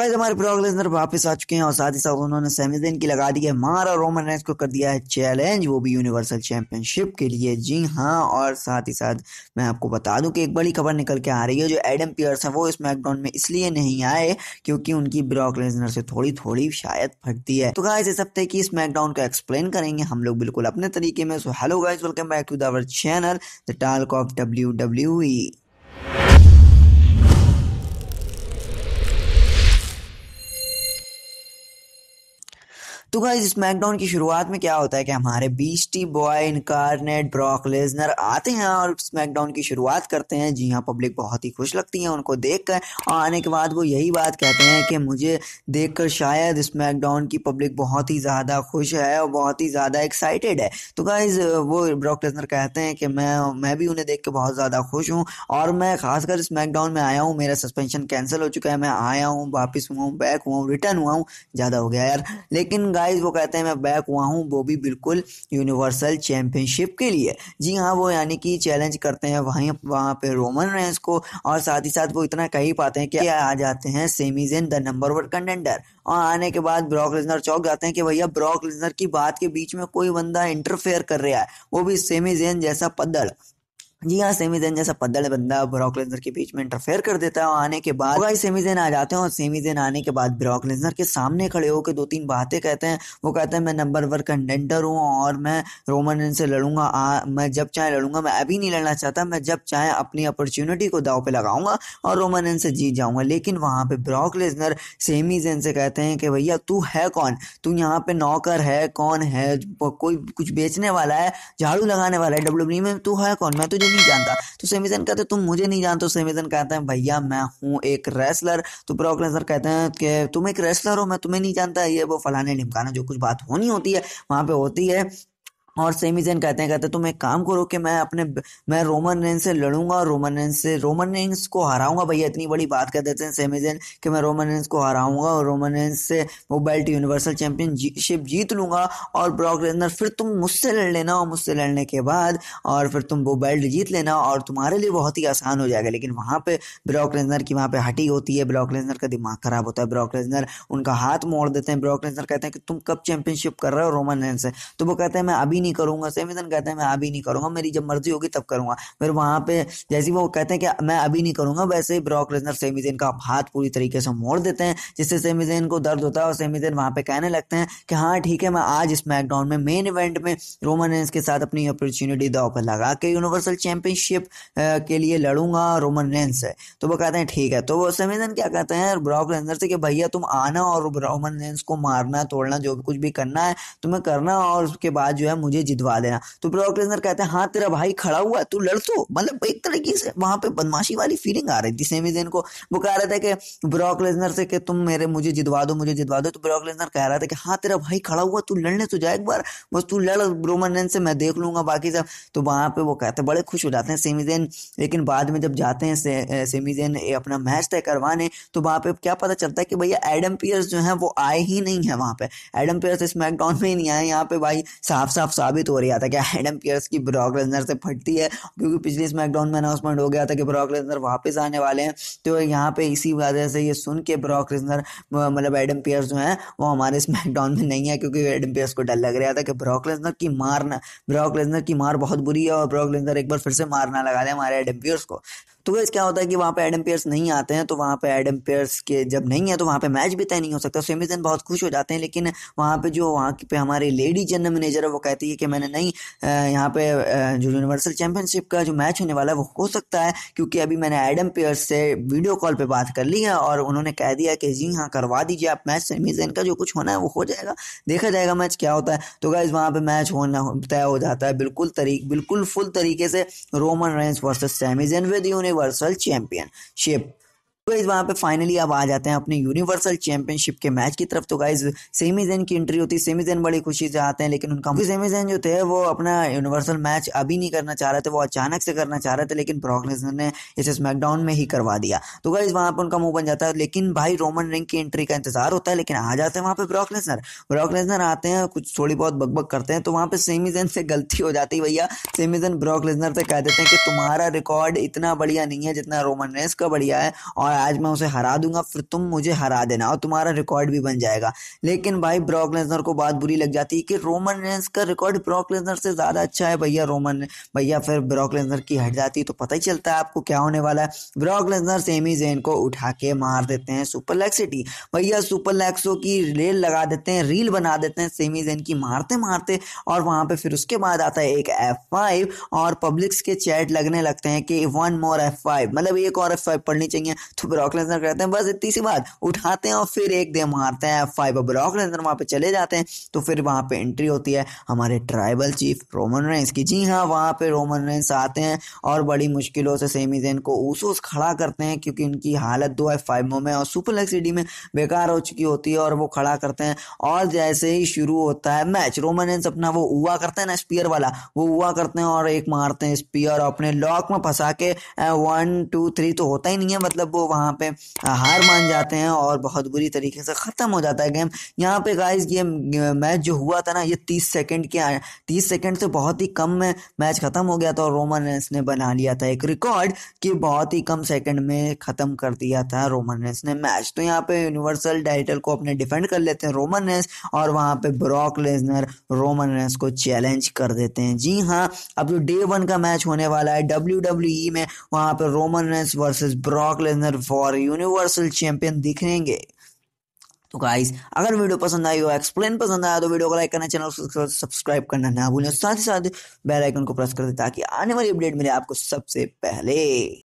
Guys हमारे Brock Lesnar वापस आ चुके हैं और साथ ही साथ उन्होंने सेमी ज़ेन की लगा दी है मार और रोमन रेंस को कर दिया है चैलेंज, वो भी यूनिवर्सल चैंपियनशिप के लिए। जी हाँ, और साथ ही साथ मैं आपको बता दूं कि एक बड़ी खबर निकल के आ रही है। जो एडम पियर्स है वो स्मैकडाउन में इसलिए नहीं आए क्योंकि उनकी ब्रॉक लेसनर से थोड़ी थोड़ी शायद फटती है। तो गाइस इस हफ्ते की स्मैकडाउन का एक्सप्लेन करेंगे हम लोग बिल्कुल अपने तरीके में। So hello guys, welcome back to our channel the talk of WWE। तो गाइस स्मैकडाउन की शुरुआत में क्या होता है कि हमारे beastie boy incarnate Brock Lesnar आते हैं और स्मैकडाउन की शुरुआत करते हैं। जी हाँ, पब्लिक बहुत ही खुश लगती है उनको देखकर और आने के बाद वो यही बात कहते हैं कि मुझे देखकर शायद स्मैकडाउन की पब्लिक बहुत ही ज़्यादा खुश है और बहुत ही ज़्यादा एक्साइटेड है। तो गाइस वो ब्रॉक लेसनर कहते हैं कि मैं भी उन्हें देख के बहुत ज़्यादा खुश हूँ और मैं खासकर स्मैकडाउन में आया हूँ। मेरा सस्पेंशन कैंसिल हो चुका है, मैं आया हूँ, वापस हुआ हूँ, बैक हुआ हूँ, रिटर्न हुआ हूँ। ज़्यादा हो गया यार, लेकिन गाइस वो कहते हैं मैं बैक हुआ हूँ, वो भी बिल्कुल यूनिवर्सल चैंपियनशिप के लिए। जी हाँ, वो यानी कि चैलेंज करते हैं वहाँ पे रोमन रेंस को और साथ ही साथ वो इतना कह ही पाते हैं कि आ जाते हैं Sami Zayn the number 1 contender. और आने के बाद ब्रॉक लेसनर चौंक जाते हैं कि भैया ब्रॉक लेसनर की बात के बीच में कोई बंदा इंटरफेयर कर रहा है, वो भी सेमी ज़ेन जैसा पद्दड़। जी हाँ, सेमी ज़ेन जैसा पद्दड़ बंदा ब्रॉक लेसनर के बीच में इंटरफेयर कर देता है। और आने के बाद गाइस सेमी ज़ेन आ जाते हैं और सेमी ज़ेन आने के बाद ब्रॉक लेसनर के सामने खड़े होकर 2-3 बातें कहते हैं। वो कहते हैं मैं नंबर 1 कंटेंडर हूँ और मैं रोमन रेंस से लड़ूंगा। मैं जब चाहे लड़ूंगा, मैं अभी नहीं लड़ना चाहता, मैं जब चाहे अपनी अपॉर्चुनिटी को दांव पे लगाऊंगा और रोमन रेंस से जीत जाऊंगा। लेकिन वहां पे ब्रॉक लेसनर सेमी ज़ेन से कहते हैं कि भैया तू है कौन, तू यहाँ पे नौकर है, कौन है, कोई कुछ बेचने वाला है, झाड़ू लगाने वाला है WWE में, तू है कौन, मैं तुझे नहीं जानता। तो सेमी ज़ेन कहते हैं तुम मुझे नहीं जानते। सेमी ज़ेन कहते हैं भैया मैं हूँ एक रेसलर। तो ब्रॉक लेसनर कहते हैं कि तुम एक रेसलर हो, मैं तुम्हें नहीं जानता, ये वो फलाने ढिमकाना, जो कुछ बात होनी होती है वहां पे होती है। और सेमी ज़ेन कहते हैं तुम एक काम करो कि मैं रोमन रेंस से लड़ूंगा और रोमन रेंस को हराऊंगा। भैया इतनी बड़ी बात कह देते हैं सेमी ज़ेन कि मैं रोमन रेंस को हराऊंगा और रोमन रेंस से वो बेल्ट यूनिवर्सल चैंपियनशिप जीत लूंगा और ब्रॉक लेसनर फिर तुम मुझसे लड़ लेना और मुझसे लड़ने के बाद और फिर तुम वो बेल्ट जीत लेना और तुम्हारे लिए बहुत ही आसान हो जाएगा। लेकिन वहां पे ब्रॉक लेसनर की वहां पे हटी होती है, ब्रॉक लेसनर का दिमाग खराब होता है, ब्रॉक लेसनर उनका हाथ मोड़ देते हैं। ब्रॉक लेसनर कहते हैं कि तुम कब चैंपियनशिप कर रहे हो रोमन रेंस से? तो वो कहते हैं मैं अभी नहीं करूंगा। सेमी ज़ेन कहते हैं मैं अभी नहीं करूंगा, मेरी जब मर्जी होगी तब करूंगा। फिर वहां पे जैसे वो कहते हैं कि मैं अभी नहीं करूंगा, वैसे ही ब्रॉक लेसनर सेमी ज़ेन का हाथ पूरी तरीके से मोड़ देते हैं, जिससे सेमी ज़ेन को दर्द होता है और सेमी ज़ेन वहां पे कहने लगते हैं कि हाँ ठीक है, मैं आज स्मैकडाउन में मेन इवेंट में रोमन रेंस के साथ अपनी अपॉर्चुनिटी दांव पर लगा के यूनिवर्सल चैंपियनशिप के लिए लड़ूंगा रोमन रेंस से। तो वो कहते हैं ठीक है। तो वो सेमी ज़ेन क्या कहते हैं ब्रॉक लेसनर से कि भैया तुम आना और रोमन रेंस को मारना, तोड़ना, जो कुछ भी करना है तुम्हें करना और उसके बाद जो है मुझे जितवा देना। तो ब्रॉक लेसनर कहते हैं हाँ तेरा भाई खड़ा हुआ है, तू लड़। तो मतलब एक तरीके से वहां पे बदमाशी वाली फीलिंग आ रही थी सेमी ज़ेन को। वो कह रहा था कि ब्रॉक लेसनर से कि तुम मुझे जितवा दो, मुझे जितवा दो। तो ब्रॉक लेसनर कह रहा था कि हाँ तेरा भाई खड़ा हुआ, तू लड़ने तो जाए एक बार, बस तू लड़ रोमन रेंस से, मैं देख लूंगा बाकी सब। तो वहां पे वो कहते हैं बड़े खुश हो जाते हैं सेमी ज़ेन। लेकिन बाद में जब जाते हैं सेमी ज़ेन अपना मैच तय करवाने, तो वहां पे क्या पता चलता है कि भैया एडम पियर्स जो है वो आए ही नहीं है। वहां पे एडम पियर्स स्मैकडाउन में ही नहीं आए। यहाँ पे भाई साफ साफ साबित हो रहा था कि एडम पियर्स की ब्रॉक लेसनर से फटती है, क्योंकि पिछले स्मैकडाउन में अनाउंसमेंट हो गया था कि ब्रॉक लेसनर वापस आने वाले हैं। तो यहाँ पे इसी वजह से ये सुन के ब्रॉक लेसनर मतलब एडम पियर्स जो है वो हमारे स्मैकडाउन में नहीं है, क्योंकि एडम पियर्स को डर लग रहा था कि ब्रॉक लेसनर की मार बहुत बुरी है और ब्रॉक लेसनर एक बार फिर से मारना लगा दे हमारे एडम पियर्स को। तो गाइस क्या होता है कि वहाँ पे एडम पियर्स नहीं आते हैं। तो वहाँ पे एडम पियर्स के जब नहीं है तो वहाँ पे मैच भी तय नहीं हो सकता। सेमी ज़ेन बहुत खुश हो जाते हैं, लेकिन वहाँ पे हमारे लेडी जनरल मैनेजर है वो कहती है कि मैंने नहीं, यहाँ पे जो यूनिवर्सल चैंपियनशिप का जो मैच होने वाला है वो हो सकता है, क्योंकि अभी मैंने एडम पियर्स से वीडियो कॉल पे बात कर ली है और उन्होंने कह दिया कि जी हाँ करवा दीजिए आप मैच, सेमी ज़ेन का जो कुछ होना है वो हो जाएगा, देखा जाएगा मैच क्या होता है। तो गाइस वहाँ पे मैच होना तय हो जाता है बिल्कुल फुल तरीके से, Roman Reigns versus Sami Zayn with universal championship. तो गाइस वहाँ पे फाइनली अब आ जाते हैं अपने यूनिवर्सल चैंपियनशिप के मैच की तरफ। तो गाइस सेमी ज़ेन की एंट्री होती है, सेमी ज़ेन बड़ी खुशी से आते हैं, लेकिन उनका सेमी ज़ेन जो थे वो अपना यूनिवर्सल मैच अभी नहीं करना चाह रहे थे, वो अचानक से करना चाह रहे थे, लेकिन ब्रॉक लेसनर ने इसे स्मैकडाउन में ही करवा दिया। तो गाइस वहाँ पे उनका मुंह बन जाता है, लेकिन भाई रोमन रेंस की एंट्री का इंतजार होता है, लेकिन आ जाते हैं वहाँ पे ब्रॉक लेसनर आते हैं, कुछ थोड़ी बहुत बकबक करते हैं। तो वहाँ पे सेमी ज़ेन से गलती हो जाती है भैया। सेमी ज़ेन ब्रॉक लेसनर से कह देते हैं कि तुम्हारा रिकॉर्ड इतना बढ़िया नहीं है जितना रोमन रेंस का बढ़िया है, और आज मैं उसे हरा दूंगा, फिर तुम मुझे हरा देना और तुम्हारा रिकॉर्ड भी बन जाएगा। लेकिन भाई ब्रॉक लेसनर को बात बुरी लग जाती है कि रोमन रेंस का रिकॉर्ड ब्रॉक लेसनर से ज़्यादा अच्छा है भैया फिर ब्रॉक लेसनर की हट जाती है तो पता ही चलता है आपको क्या होने वाला है। ब्रॉक लेसनर सेमी ज़ेन को उठा के मार देते हैं सुपर लेक्सिटी। भैया सुपर लेक्सो की रेल लगा देते हैं, रील बना देते हैं सेमी ज़ेन की मारते मारते, और वहाँ पे फिर उसके बाद आता है एक F5 और पब्लिक्स के चैट लगने लगते हैं कि 1 more F5, मतलब एक और F5 पढ़नी चाहिए। तो ब्रॉक लेसनर कहते हैं बस इतनी सी बात, उठाते हैं और फिर एक दे मारते हैं F5 और ब्रॉक लेसनर वहाँ पे चले जाते हैं। तो फिर वहाँ पे एंट्री होती है हमारे ट्राइबल चीफ रोमन रेंस की। जी हाँ, वहाँ पे रोमन रेंस आते हैं और बड़ी मुश्किलों से सेमी ज़ेन को ऊसोस खड़ा करते हैं क्योंकि उनकी हालत 2 F5 में और सुपर लेक्सिटी में बेकार हो चुकी होती है, और वो खड़ा करते हैं। और जैसे ही शुरू होता है मैच, रोमन रेंस अपना वो हुआ करते हैं ना स्पीयर वाला, वो हुआ करते हैं और एक मारते हैं स्पीयर अपने लॉक में फंसा के 1 2 3 तो होता ही नहीं है, मतलब वो वहाँ पे हार मान जाते हैं और बहुत बुरी तरीके से ख़त्म हो जाता है गेम। यहाँ पे गाइस ये मैच जो हुआ था ना, ये 30 सेकंड के 30 सेकंड से बहुत ही कम में मैच ख़त्म हो गया था, और रोमन रेंस ने बना लिया था एक रिकॉर्ड कि बहुत ही कम सेकंड में ख़त्म कर दिया था रोमन रेंस ने मैच। तो यहाँ पे यूनिवर्सल टाइटल को अपने डिफेंड कर लेते हैं रोमन रेंस, और वहाँ पे ब्रॉक लेसनर रोमन रेंस को चैलेंज कर देते हैं। जी हाँ, अब जो डे 1 का मैच होने वाला है WWE में, वहाँ पे Roman Reigns versus Brock Lesnar for universal champion दिखेंगे। तो गाइस, अगर वीडियो पसंद आई हो, एक्सप्लेन पसंद आया, तो वीडियो को लाइक करना, चैनल को सब्सक्राइब करना ना भूलें, साथ ही साथ बेल आइकन को प्रेस कर दें ताकि आने वाली अपडेट मिले आपको सबसे पहले।